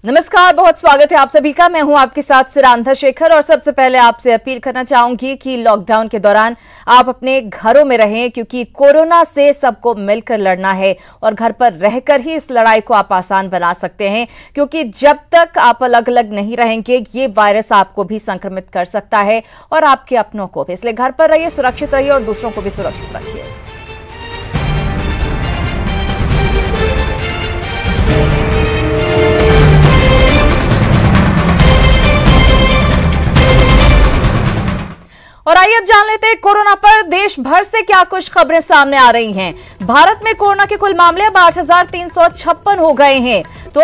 नमस्कार, बहुत स्वागत है आप सभी का। मैं हूं आपके साथ सिरांधा शेखर और सबसे पहले आपसे अपील करना चाहूंगी कि लॉकडाउन के दौरान आप अपने घरों में रहें, क्योंकि कोरोना से सबको मिलकर लड़ना है और घर पर रहकर ही इस लड़ाई को आप आसान बना सकते हैं, क्योंकि जब तक आप अलग अलग नहीं रहेंगे ये वायरस आपको भी संक्रमित कर सकता है और आपके अपनों को भी। इसलिए घर पर रहिए, सुरक्षित रहिए और दूसरों को भी सुरक्षित रखिए। और आइए अब जान लेते हैं कोरोना पर देश भर से क्या कुछ खबरें सामने आ रही हैं। भारत में कोरोना के कुल मामले अब 8,356 हो गए हैं, तो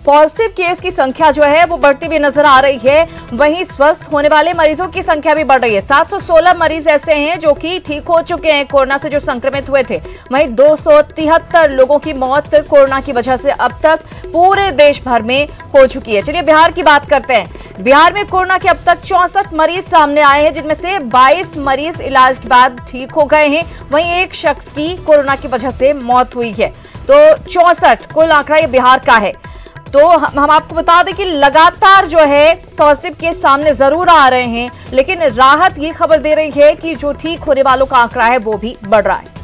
पॉजिटिव केस की संख्या जो है वो बढ़ती हुई नजर आ रही है। वहीं स्वस्थ होने वाले मरीजों की संख्या भी बढ़ रही है। 716 मरीज ऐसे हैं जो कि ठीक हो चुके हैं कोरोना से, जो संक्रमित हुए थे। वहीं 273 लोगों की मौत कोरोना की वजह से अब तक पूरे देश भर में हो चुकी है। चलिए बिहार की बात करते हैं। बिहार में कोरोना के अब तक 64 मरीज सामने आए हैं, जिनमें से 22 मरीज इलाज के बाद ठीक हो गए हैं। वहीं एक शख्स की कोरोना की वजह से मौत हुई है। तो 64 कुल आंकड़ा ये बिहार का है। तो हम आपको बता दें कि लगातार जो है पॉजिटिव केस सामने जरूर आ रहे हैं, लेकिन राहत ये खबर दे रही है कि जो ठीक होने वालों का आंकड़ा है वो भी बढ़ रहा है।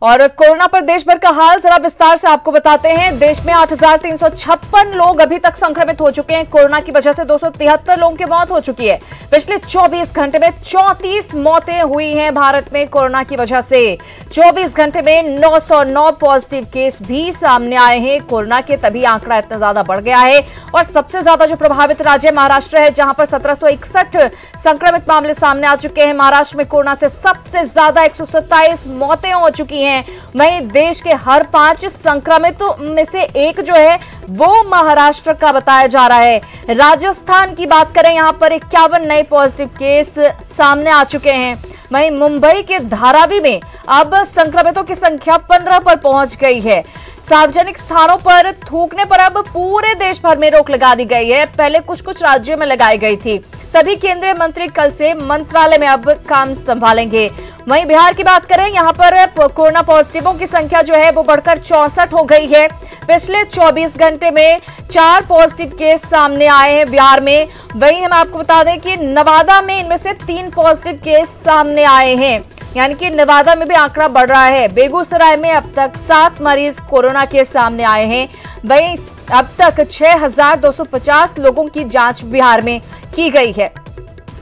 और कोरोना पर देश भर का हाल जरा विस्तार से आपको बताते हैं। देश में 8,356 लोग अभी तक संक्रमित हो चुके हैं। कोरोना की वजह से 273 लोगों की मौत हो चुकी है। पिछले 24 घंटे में 34 मौतें हुई हैं भारत में कोरोना की वजह से। 24 घंटे में 909 पॉजिटिव केस भी सामने आए हैं कोरोना के, तभी आंकड़ा इतना ज्यादा बढ़ गया है। और सबसे ज्यादा जो प्रभावित राज्य महाराष्ट्र है, जहां पर 1761 संक्रमित मामले सामने आ चुके हैं। महाराष्ट्र में कोरोना से सबसे ज्यादा 127 मौतें हो चुकी हैं। वहीं देश के हर 5 संक्रमितों में से एक जो है वो महाराष्ट्र का बताया जा रहा है। राजस्थान की बात करें, यहां पर 51 नए पॉजिटिव केस सामने आ चुके हैं। वहीं मुंबई के धारावी में अब संक्रमितों की संख्या 15 पर पहुंच गई है। सार्वजनिक स्थानों पर थूकने पर अब पूरे देश भर में रोक लगा दी गई है। पहले कुछ राज्यों में लगाई गई थी। सभी केंद्रीय मंत्री कल से मंत्रालय में अब काम संभालेंगे। वहीं बिहार की बात करें, यहां पर कोरोना पॉजिटिवों की संख्या जो है वो बढ़कर 64 हो गई है। पिछले 24 घंटे में 4 पॉजिटिव केस सामने आए हैं बिहार में। वहीं हम आपको बता दें कि नवादा में इनमें से 3 पॉजिटिव केस सामने आए हैं, यानी कि नवादा में भी आंकड़ा बढ़ रहा है। बेगूसराय में अब तक 7 मरीज कोरोना के सामने आए हैं। वहीं अब तक 6,250 लोगों की जांच बिहार में की गई है।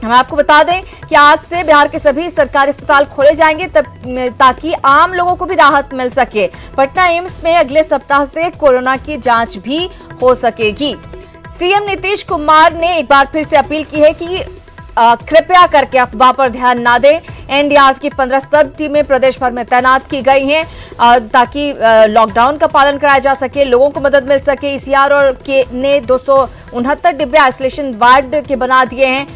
हम आपको बता दें कि आज से बिहार के सभी सरकारी अस्पताल खोले जाएंगे ताकि आम लोगों को भी राहत मिल सके। पटना एम्स में अगले सप्ताह से कोरोना की जांच भी हो सकेगी। सीएम नीतीश कुमार ने एक बार फिर से अपील की है कि कृपया करके अफवाह पर ध्यान ना दें। एनडीआरएफ की 15 सब टीमें प्रदेश भर में तैनात की गई हैं ताकि लॉकडाउन का पालन कराया जा सके, लोगों को मदद मिल सके। ईसीआर और के ने 269 डिब्बे आइसोलेशन वार्ड के बना दिए हैं।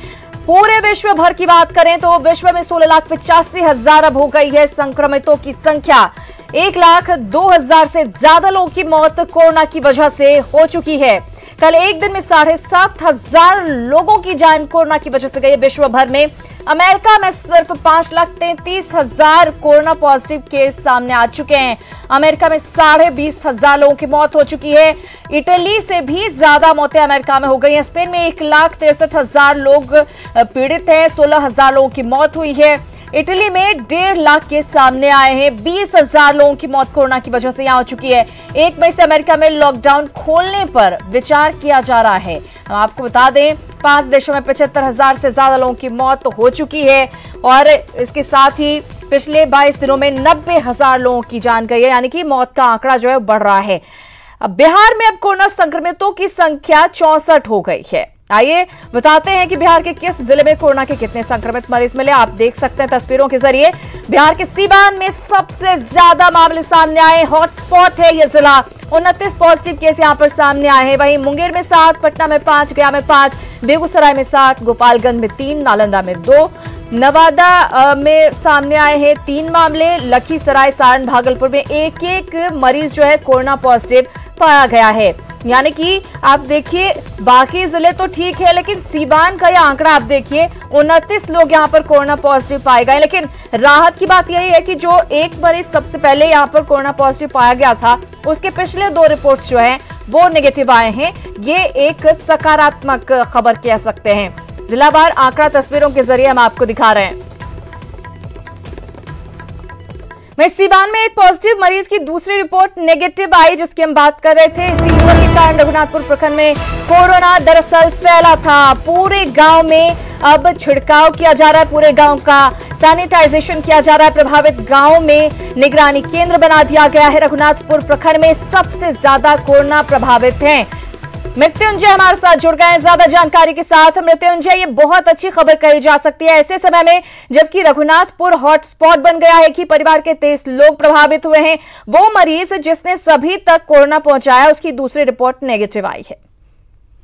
पूरे विश्व भर की बात करें तो विश्व में 16,85,000 अब हो गई है संक्रमितों की संख्या। 1,02,000 से ज्यादा लोगों की मौत कोरोना की वजह से हो चुकी है। कल एक दिन में 7,500 लोगों की जान कोरोना की वजह से गई विश्व भर में। अमेरिका में सिर्फ 5,33,000 कोरोना पॉजिटिव केस सामने आ चुके हैं। अमेरिका में 20,500 लोगों की मौत हो चुकी है। इटली से भी ज्यादा मौतें अमेरिका में हो गई हैं। स्पेन में 1,63,000 लोग पीड़ित हैं। 16,000 लोगों की मौत हुई है। इटली में 1.5 लाख केस सामने आए हैं। 20,000 लोगों की मौत कोरोना की वजह से यहां हो चुकी है। 1 मई से अमेरिका में लॉकडाउन खोलने पर विचार किया जा रहा है। हम आपको बता दें 5 देशों में 75,000 से ज्यादा लोगों की मौत हो चुकी है और इसके साथ ही पिछले 22 दिनों में 90,000 लोगों की जान गई है, यानी कि मौत का आंकड़ा जो है बढ़ रहा है। अब बिहार में अब कोरोना संक्रमितों की संख्या 64 हो गई है। आइए बताते हैं कि बिहार के किस जिले में कोरोना के कितने संक्रमित मरीज मिले। आप देख सकते हैं तस्वीरों के जरिए। बिहार के सीवान में सबसे ज्यादा मामले सामने आए। हॉटस्पॉट है यह जिला। 29 पॉजिटिव केस यहां पर सामने आए हैं। वहीं मुंगेर में 7, पटना में 5, गया में 5, बेगूसराय में 7, गोपालगंज में 3, नालंदा में 2, नवादा में सामने आए हैं 3 मामले। लखीसराय, सारण, भागलपुर में एक मरीज जो है कोरोना पॉजिटिव पाया गया है। यानी कि आप देखिए बाकी जिले तो ठीक है, लेकिन सीवान का यह आंकड़ा आप देखिए 29 लोग यहां पर कोरोना पॉजिटिव पाए गए। लेकिन राहत की बात यही है कि जो एक मरीज सबसे पहले यहां पर कोरोना पॉजिटिव पाया गया था, उसके पिछले 2 रिपोर्ट्स जो हैं वो नेगेटिव आए हैं। ये एक सकारात्मक खबर कह सकते हैं। जिलावार आंकड़ा तस्वीरों के जरिए हम आपको दिखा रहे हैं। वहीं सीवान में एक पॉजिटिव मरीज की दूसरी रिपोर्ट नेगेटिव आई, जिसकी हम बात कर रहे थे। इसी युवक के कारण रघुनाथपुर प्रखंड में कोरोना दरअसल फैला था। पूरे गांव में अब छिड़काव किया जा रहा है, पूरे गांव का सैनिटाइजेशन किया जा रहा है। प्रभावित गांव में निगरानी केंद्र बना दिया गया है। रघुनाथपुर प्रखंड में सबसे ज्यादा कोरोना प्रभावित हैं। मृत्युंजय हमारे साथ जुड़ गए हैं ज्यादा जानकारी के साथ। मृत्युंजय, ये बहुत अच्छी खबर कही जा सकती है ऐसे समय में जबकि रघुनाथपुर हॉटस्पॉट बन गया है कि परिवार के 23 लोग प्रभावित हुए हैं। वो मरीज जिसने सभी तक कोरोना पहुंचाया, उसकी दूसरी रिपोर्ट नेगेटिव आई है।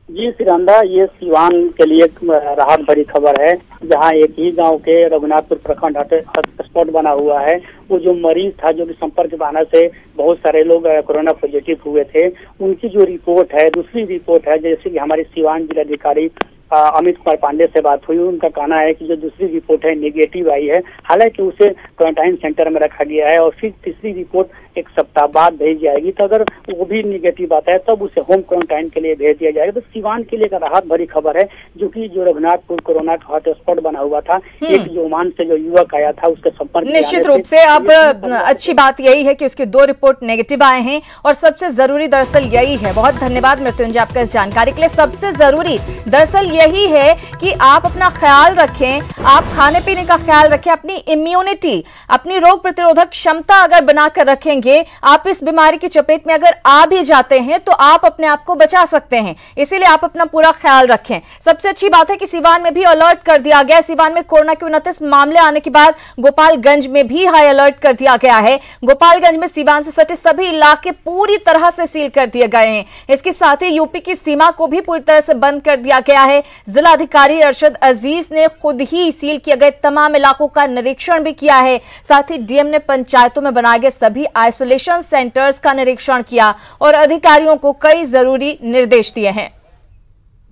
जी श्रीनंदा, ये सीवान के लिए राहत भरी खबर है, जहां एक ही गांव के रघुनाथपुर प्रखंड हॉटस्पॉट बना हुआ है। वो जो मरीज था, जो कि संपर्क बहाना से बहुत सारे लोग कोरोना पॉजिटिव हुए थे, उनकी जो रिपोर्ट है, दूसरी रिपोर्ट है, जैसे कि हमारे सीवान जिलाधिकारी अमित कुमार पांडे से बात हुई, उनका कहना है कि जो दूसरी रिपोर्ट है नेगेटिव आई है। हालांकि उसे क्वारंटाइन सेंटर में रखा गया है और फिर तीसरी रिपोर्ट एक सप्ताह बाद भेज जाएगी। तो अगर वो भी निगेटिव आता है तब उसे होम क्वारंटाइन के लिए भेज दिया जाएगा। तो सीवान के लिए राहत भरी खबर है, जो कि जो रघुनाथपुर कोरोना का हॉटस्पॉट बना हुआ था, एक जो ओमान से जो युवक आया था, उसके संपर्क निश्चित रूप से अब अच्छी बात यही है कि उसके 2 रिपोर्ट नेगेटिव आए हैं और सबसे जरूरी दरअसल यही है। बहुत धन्यवाद मृत्युंजय आपका इस जानकारी के लिए। सबसे जरूरी दरअसल यही है कि आप अपना ख्याल रखें, आप खाने पीने का ख्याल रखें, अपनी इम्यूनिटी, अपनी रोग प्रतिरोधक क्षमता अगर बनाकर रखेंगे, आप इस बीमारी की चपेट में अगर आ भी जाते हैं तो आप अपने आप को बचा सकते हैं। इसीलिए आप अपना पूरा ख्याल रखें। सबसे अच्छी बात है कि सीवान में भी अलर्ट कर दिया गया। सीवान में कोरोना के 29 मामले आने के बाद गोपालगंज में भी हाई अलर्ट कर दिया गया है। गोपालगंज में सीवान से सटे सभी इलाके पूरी तरह से सील कर दिए गए हैं। इसके साथ ही यूपी की सीमा को भी पूरी तरह से बंद कर दिया गया है। जिलाधिकारी अरशद अजीज ने खुद ही सील किए गए तमाम इलाकों का निरीक्षण भी किया है। साथ ही डीएम ने पंचायतों में बनाए गए सभी आइसोलेशन सेंटर्स का निरीक्षण किया और अधिकारियों को कई जरूरी निर्देश दिए हैं।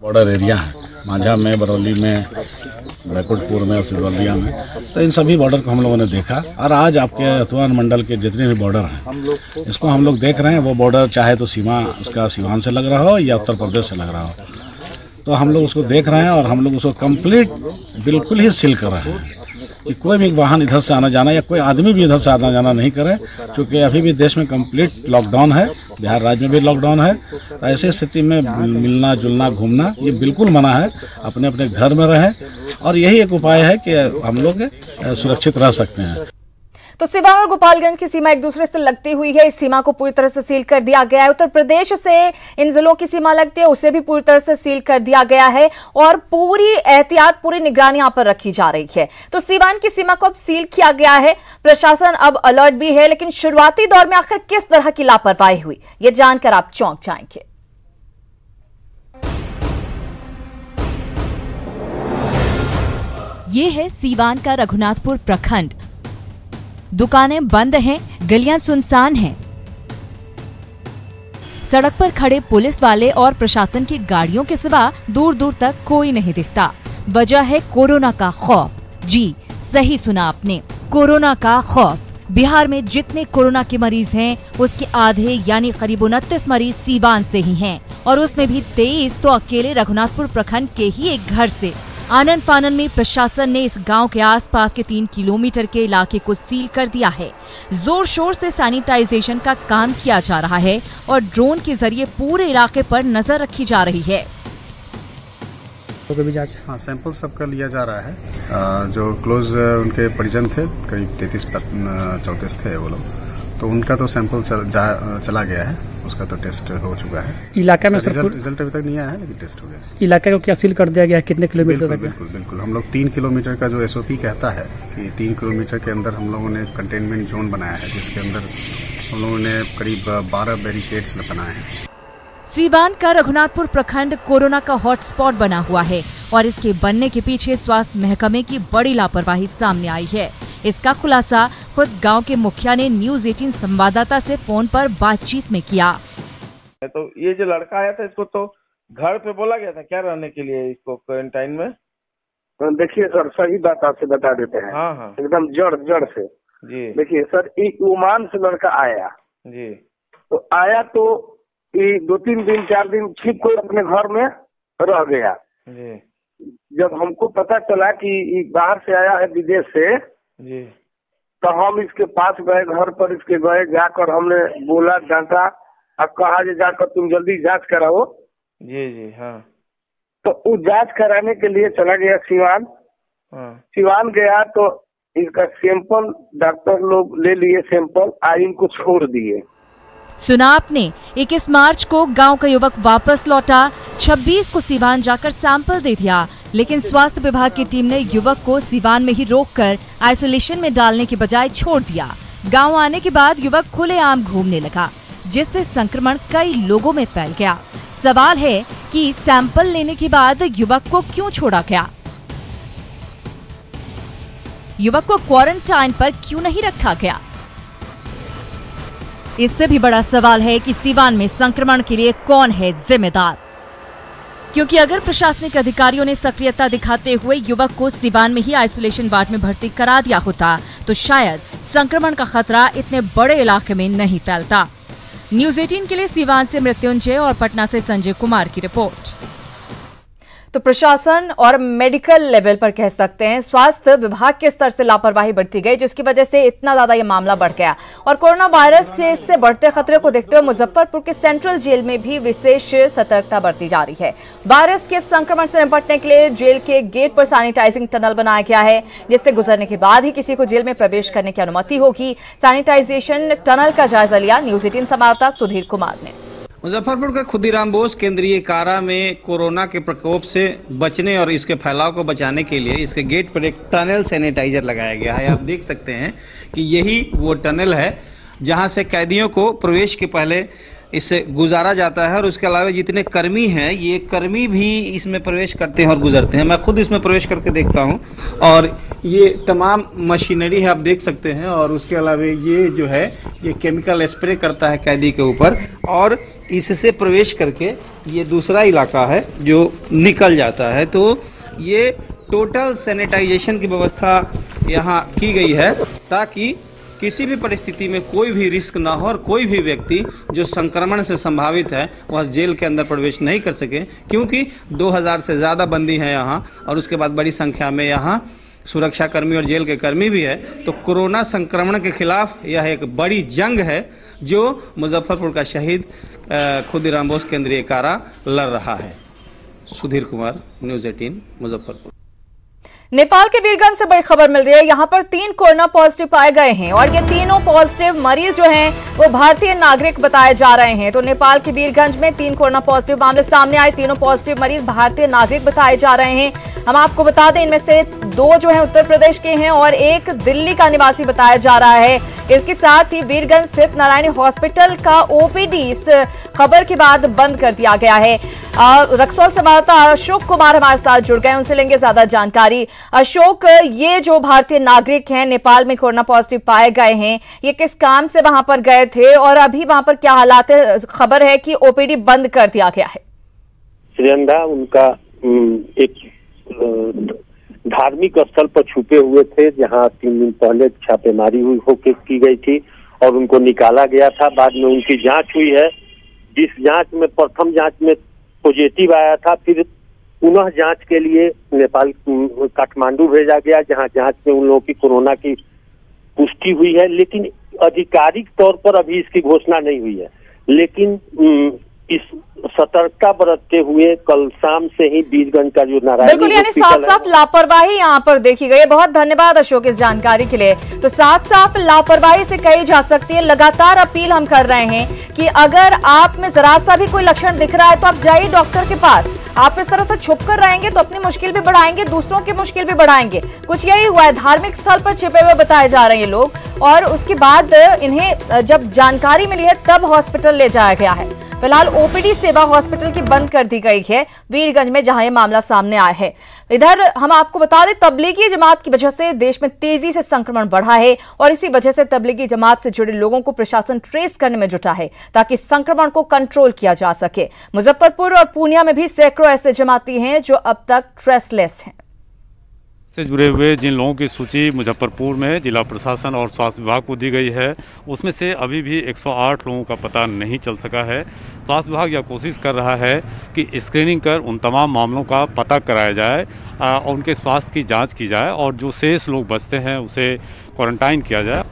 बॉर्डर एरिया है, मांझा में, बरौली में, बैकुंठपुर में और सिरवलिया में, तो इन सभी बॉर्डर को हम लोगों ने देखा। और आज आपके रतुआन मंडल के जितने भी बॉर्डर हैं, इसको हम लोग देख रहे हैं। वो बॉर्डर चाहे तो सीमा उसका सीवान से लग रहा हो या उत्तर प्रदेश से लग रहा हो, तो हम लोग उसको देख रहे हैं और हम लोग उसको कंप्लीट बिल्कुल ही सील कर रहे हैं कि कोई भी वाहन इधर से आना जाना या कोई आदमी भी इधर से आना जाना नहीं करे। क्योंकि अभी भी देश में कंप्लीट लॉकडाउन है, बिहार राज्य में भी लॉकडाउन है। तो ऐसी स्थिति में मिलना जुलना घूमना ये बिल्कुल मना है। अपने अपने घर में रहें और यही एक उपाय है कि हम लोग सुरक्षित रह सकते हैं। तो सीवान और गोपालगंज की सीमा एक दूसरे से लगती हुई है। इस सीमा को पूरी तरह से सील कर दिया गया है। उत्तर प्रदेश से इन जिलों की सीमा लगती है, उसे भी पूरी तरह से सील कर दिया गया है और पूरी एहतियात, पूरी निगरानी यहां पर रखी जा रही है। तो सीवान की सीमा को अब सील किया गया है। प्रशासन अब अलर्ट भी है, लेकिन शुरुआती दौर में आखिर किस तरह की लापरवाही हुई, ये जानकर आप चौंक जाएंगे। ये है सीवान का रघुनाथपुर प्रखंड। दुकानें बंद हैं, गलियां सुनसान हैं। सड़क पर खड़े पुलिस वाले और प्रशासन की गाड़ियों के सिवा दूर दूर तक कोई नहीं दिखता। वजह है कोरोना का खौफ। जी सही सुना आपने, कोरोना का खौफ। बिहार में जितने कोरोना के मरीज हैं, उसके आधे यानी करीब 29 मरीज सीवान से ही हैं और उसमें भी 23 तो अकेले रघुनाथपुर प्रखंड के ही एक घर से। आनन फानन में प्रशासन ने इस गांव के आसपास के 3 किलोमीटर के इलाके को सील कर दिया है। जोर शोर से सैनिटाइजेशन का काम किया जा रहा है और ड्रोन के जरिए पूरे इलाके पर नजर रखी जा रही है। हाँ, सैंपल सबका लिया जा रहा है। जो क्लोज उनके परिजन थे, करीब 33-34 थे वो लोग, तो उनका तो सैंपल चला गया है, उसका तो टेस्ट हो चुका है। इलाका में रिजल्ट अभी तक नहीं आया है, लेकिन टेस्ट हो गया। इलाके को क्या सील कर दिया गया है? कितने किलोमीटर तक? बिल्कुल। हम लोग 3 किलोमीटर का जो SOP कहता है कि 3 किलोमीटर के अंदर हम लोगों ने कंटेनमेंट जोन बनाया है, जिसके अंदर हम लोगों ने करीब 12 बैरिकेड्स बनाए हैं। सीवान का रघुनाथपुर प्रखंड कोरोना का हॉटस्पॉट बना हुआ है और इसके बनने के पीछे स्वास्थ्य महकमे की बड़ी लापरवाही सामने आई है। इसका खुलासा खुद गांव के मुखिया ने न्यूज़ 18 संवाददाता से फोन पर बातचीत में किया। तो ये जो लड़का आया था, इसको तो घर पे बोला गया था क्या रहने के लिए, इसको क्वारंटाइन में? तो देखिए सर, सही बात आपसे बता देते हैं। हाँ। एकदम जड़ से जी। देखिए सर, एक ओमान से लड़का आया जी, तो आया तो कि 2-3 दिन 4 दिन ठीक कोई अपने घर में रह गया। जी जब हमको पता चला कि ये बाहर से आया है विदेश से, जी, तो हम इसके पास गए, घर पर इसके गए, जाकर हमने बोला, डांटा, अब कहा कि जाकर तुम जल्दी जांच कराओ। जी जी, हाँ तो वो जांच कराने के लिए चला गया सिवान। हाँ, सिवान गया तो इसका सैंपल डॉक्टर लोग ले लिए, सैंपल और इनको छोड़ दिए। सुना आपने, 21 मार्च को गांव का युवक वापस लौटा, 26 को सिवान जाकर सैंपल दे दिया, लेकिन स्वास्थ्य विभाग की टीम ने युवक को सिवान में ही रोककर आइसोलेशन में डालने के बजाय छोड़ दिया। गांव आने के बाद युवक खुलेआम घूमने लगा, जिससे संक्रमण कई लोगों में फैल गया। सवाल है कि सैंपल लेने के बाद युवक को क्यों छोड़ा गया? युवक को क्वारंटाइन पर क्यों नहीं रखा गया? इससे भी बड़ा सवाल है कि सिवान में संक्रमण के लिए कौन है जिम्मेदार? क्योंकि अगर प्रशासनिक अधिकारियों ने सक्रियता दिखाते हुए युवक को सिवान में ही आइसोलेशन वार्ड में भर्ती करा दिया होता तो शायद संक्रमण का खतरा इतने बड़े इलाके में नहीं फैलता। न्यूज़ 18 के लिए सिवान से मृत्युंजय और पटना से संजय कुमार की रिपोर्ट। तो प्रशासन और मेडिकल लेवल पर कह सकते हैं स्वास्थ्य विभाग के स्तर से लापरवाही बढ़ती गई, जिसकी वजह से इतना ज्यादा ये मामला बढ़ गया। और कोरोना वायरस से बढ़ते खतरे को देखते हुए मुजफ्फरपुर के सेंट्रल जेल में भी विशेष सतर्कता बरती जा रही है। वायरस के संक्रमण से निपटने के लिए जेल के गेट पर सैनिटाइजिंग टनल बनाया गया है, जिससे गुजरने के बाद ही किसी को जेल में प्रवेश करने की अनुमति होगी। सैनिटाइजेशन टनल का जायजा लिया न्यूज़ 18 संवाददाता सुधीर कुमार ने। मुजफ्फरपुर के खुदीराम बोस केंद्रीय कारा में कोरोना के प्रकोप से बचने और इसके फैलाव को बचाने के लिए इसके गेट पर एक टनल सैनिटाइजर लगाया गया है। आप देख सकते हैं कि यही वो टनल है जहां से कैदियों को प्रवेश के पहले इससे गुजारा जाता है, और उसके अलावा जितने कर्मी हैं ये कर्मी भी इसमें प्रवेश करते हैं और गुजरते हैं। मैं खुद इसमें प्रवेश करके देखता हूं, और ये तमाम मशीनरी है, आप देख सकते हैं। और उसके अलावा ये जो है ये केमिकल स्प्रे करता है कैदी के ऊपर, और इससे प्रवेश करके ये दूसरा इलाका है जो निकल जाता है। तो ये टोटल सैनिटाइजेशन की व्यवस्था यहाँ की गई है ताकि किसी भी परिस्थिति में कोई भी रिस्क ना हो और कोई भी व्यक्ति जो संक्रमण से संभावित है वह जेल के अंदर प्रवेश नहीं कर सके, क्योंकि 2000 से ज़्यादा बंदी हैं यहाँ, और उसके बाद बड़ी संख्या में यहाँ सुरक्षा कर्मी और जेल के कर्मी भी है। तो कोरोना संक्रमण के खिलाफ यह एक बड़ी जंग है जो मुजफ्फरपुर का शहीद खुदीराम बोस केंद्रीय कारा लड़ रहा है। सुधीर कुमार, न्यूज़ 18, मुजफ्फरपुर। नेपाल के वीरगंज से बड़ी खबर मिल रही है। यहाँ पर 3 कोरोना पॉजिटिव पाए गए हैं, और ये तीनों पॉजिटिव मरीज जो हैं वो भारतीय नागरिक बताए जा रहे हैं। तो नेपाल के वीरगंज में 3 कोरोना पॉजिटिव मामले सामने आए। तीनों पॉजिटिव मरीज भारतीय नागरिक बताए जा रहे हैं। हम आपको बता दें इनमें से 2 जो है उत्तर प्रदेश के हैं और 1 दिल्ली का निवासी बताया जा रहा है। इसके साथ ही वीरगंज स्थित नारायणी हॉस्पिटल का ओपीडी इस खबर के बाद बंद कर दिया गया है। रक्सौल संवाददाता अशोक कुमार हमारे साथ जुड़ गए, उनसे लेंगे ज्यादा जानकारी। अशोक, ये जो भारतीय नागरिक हैं नेपाल में कोरोना पॉजिटिव पाए गए हैं, ये किस काम से वहां पर गए थे और अभी वहां पर क्या हालात है? खबर है कि ओपीडी बंद कर दिया गया है। श्रीयंदा उनका एक धार्मिक स्थल पर छुपे हुए थे, जहां 3 दिन पहले छापेमारी हुई होकर की गई थी और उनको निकाला गया था। बाद में उनकी जांच हुई है, जिस जांच में प्रथम जांच में पॉजिटिव आया था, फिर पुनः जांच के लिए नेपाल काठमांडू भेजा गया, जहां जांच में उन लोगों की कोरोना की पुष्टि हुई है। लेकिन आधिकारिक तौर पर अभी इसकी घोषणा नहीं हुई है। लेकिन इस सतर्कता बरतते हुए कल शाम से ही वीरगंज का जो नारायण बिल्कुल, यानी साफ साफ लापरवाही यहाँ पर देखी गई है। बहुत धन्यवाद अशोक इस जानकारी के लिए। तो साफ साफ लापरवाही से कही जा सकती है। लगातार अपील हम कर रहे हैं कि अगर आप में जरा सा भी कोई लक्षण दिख रहा है तो आप जाइए डॉक्टर के पास। आप इस तरह से छुप कर रहेंगे तो अपनी मुश्किल भी बढ़ाएंगे, दूसरों की मुश्किल भी बढ़ाएंगे। कुछ यही हुआ है, धार्मिक स्थल पर छिपे हुए बताए जा रहे हैं लोग, और उसके बाद इन्हें जब जानकारी मिली है तब हॉस्पिटल ले जाया गया है। फिलहाल ओपीडी सेवा हॉस्पिटल की बंद कर दी गई है वीरगंज में, जहां ये मामला सामने आया है। इधर हम आपको बता दें, तबलीगी जमात की वजह से देश में तेजी से संक्रमण बढ़ा है, और इसी वजह से तबलीगी जमात से जुड़े लोगों को प्रशासन ट्रेस करने में जुटा है ताकि संक्रमण को कंट्रोल किया जा सके। मुजफ्फरपुर और पूर्णिया में भी सैकड़ों ऐसे जमाती हैं जो अब तक ट्रेसलेस हैं। से जुड़े हुए जिन लोगों की सूची मुजफ्फरपुर में जिला प्रशासन और स्वास्थ्य विभाग को दी गई है, उसमें से अभी भी 108 लोगों का पता नहीं चल सका है। स्वास्थ्य विभाग यह कोशिश कर रहा है कि स्क्रीनिंग कर उन तमाम मामलों का पता कराया जाए और उनके स्वास्थ्य की जांच की जाए और जो शेष लोग बचते हैं उसे क्वारंटाइन किया जाए।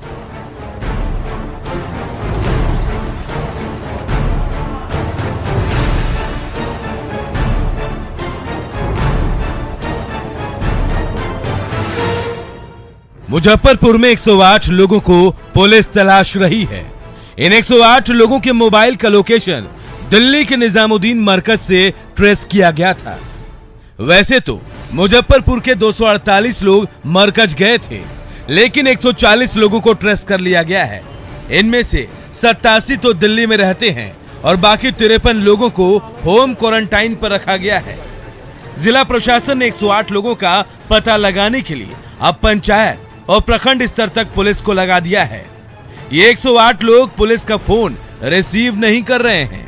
मुजफ्फरपुर में 108 लोगों को पुलिस तलाश रही है। इन 108 लोगों के मोबाइल का लोकेशन दिल्ली के निजामुद्दीन मरकज से ट्रेस किया गया था। वैसे तो मुजफ्फरपुर के 248 लोग मरकज गए थे, लेकिन 140 लोगों को ट्रेस कर लिया गया है। इनमें से 87 तो दिल्ली में रहते हैं और बाकी 53 लोगों को होम क्वारंटाइन पर रखा गया है। जिला प्रशासन ने 108 लोगों का पता लगाने के लिए अब पंचायत और प्रखंड स्तर तक पुलिस को लगा दिया है। ये 108 लोग पुलिस का फोन रिसीव नहीं कर रहे हैं।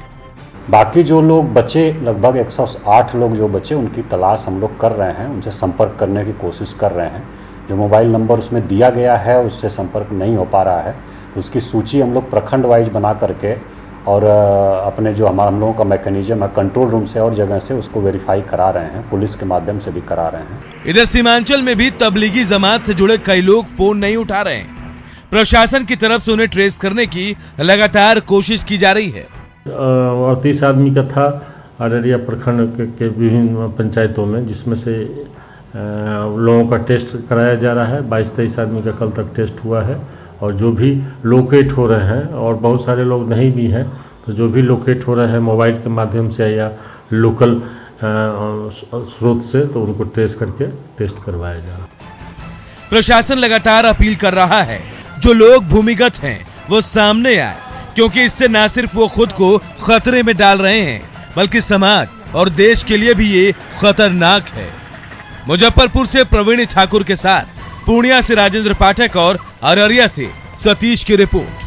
बाकी जो लोग बचे, लगभग 108 लोग जो बचे, उनकी तलाश हम लोग कर रहे हैं, उनसे संपर्क करने की कोशिश कर रहे हैं। जो मोबाइल नंबर उसमें दिया गया है उससे संपर्क नहीं हो पा रहा है, तो उसकी सूची हम लोग प्रखंड वाइज बना करके और अपने जो हम लोगों का मैकेनिज्म है कंट्रोल रूम से और जगह से उसको वेरीफाई करा रहे हैं, पुलिस के माध्यम से भी करा रहे हैं। इधर सीमांचल में भी तबलीगी जमात से जुड़े कई लोग फोन नहीं उठा रहे हैं। प्रशासन की तरफ से उन्हें ट्रेस करने की लगातार कोशिश की जा रही है। 30 आदमी का था अररिया प्रखंड के विभिन्न पंचायतों में, जिसमें से लोगों का टेस्ट कराया जा रहा है। 22-23 आदमी का कल तक टेस्ट हुआ है और जो भी लोकेट हो रहे हैं, और बहुत सारे लोग नहीं भी हैं, तो जो भी लोकेट हो रहे हैं मोबाइल के माध्यम से या लोकल स्रोत से, तो उनको ट्रेस करके टेस्ट करवाया जा रहा है। प्रशासन लगातार अपील कर रहा है जो लोग भूमिगत हैं वो सामने आए, क्योंकि इससे न सिर्फ वो खुद को खतरे में डाल रहे हैं बल्कि समाज और देश के लिए भी ये खतरनाक है। मुजफ्फरपुर से प्रवीण ठाकुर के साथ पूर्णिया से राजेंद्र पाठक और अररिया से सतीश की रिपोर्ट।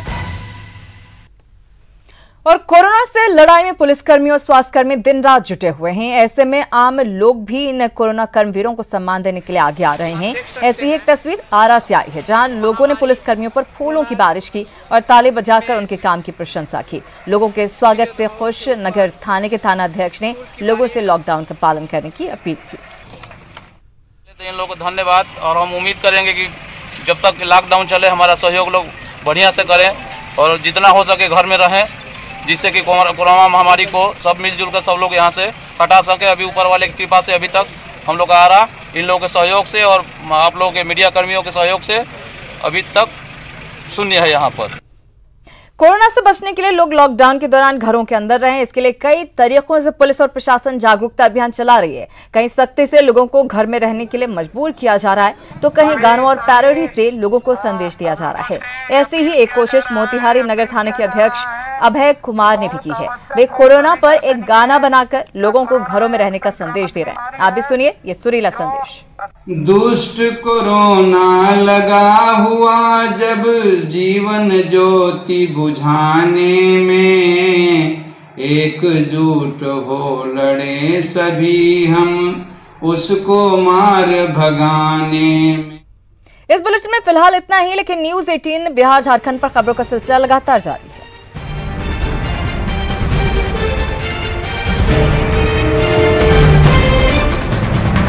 और कोरोना से लड़ाई में पुलिसकर्मी और स्वास्थ्यकर्मी दिन रात जुटे हुए हैं। ऐसे में आम लोग भी इन कोरोना कर्मवीरों को सम्मान देने के लिए आगे आ रहे हैं। ऐसी ही एक तस्वीर आरा से आई है, जहां लोगों ने पुलिसकर्मियों पर फूलों की बारिश की और ताली बजाकर उनके काम की प्रशंसा की। लोगों के स्वागत से खुश नगर थाने के थाना अध्यक्ष ने लोगों से लॉकडाउन का पालन करने की अपील की। इन लोगों को धन्यवाद, और हम उम्मीद करेंगे कि जब तक लॉकडाउन चले हमारा सहयोग लोग बढ़िया से करें और जितना हो सके घर में रहें, जिससे कि कोरोना महामारी को सब मिलजुल कर सब लोग यहाँ से हटा सके। अभी ऊपर वाले की कृपा से अभी तक हम लोग आ रहा, इन लोगों के सहयोग से और आप लोगों के मीडिया कर्मियों के सहयोग से अभी तक शून्य है यहाँ पर। कोरोना से बचने के लिए लोग लॉकडाउन के दौरान घरों के अंदर रहें, इसके लिए कई तरीकों से पुलिस और प्रशासन जागरूकता अभियान चला रही है। कहीं सख्ती से लोगों को घर में रहने के लिए मजबूर किया जा रहा है, तो कहीं गानों और पैरोडी से लोगों को संदेश दिया जा रहा है। ऐसी ही एक कोशिश मोतिहारी नगर थाने के अध्यक्ष अभय कुमार ने भी की है। वे कोरोना पर एक गाना बनाकर लोगों को घरों में रहने का संदेश दे रहे हैं। आप भी सुनिए ये सुरीला संदेश। दुष्ट कोरोना लगा हुआ जब जीवन ज्योति बुझाने में, एकजुट हो लड़े सभी हम उसको मार भगाने में। इस बुलेटिन में फिलहाल इतना ही, लेकिन न्यूज़ 18 बिहार झारखंड पर खबरों का सिलसिला लगातार जारी है।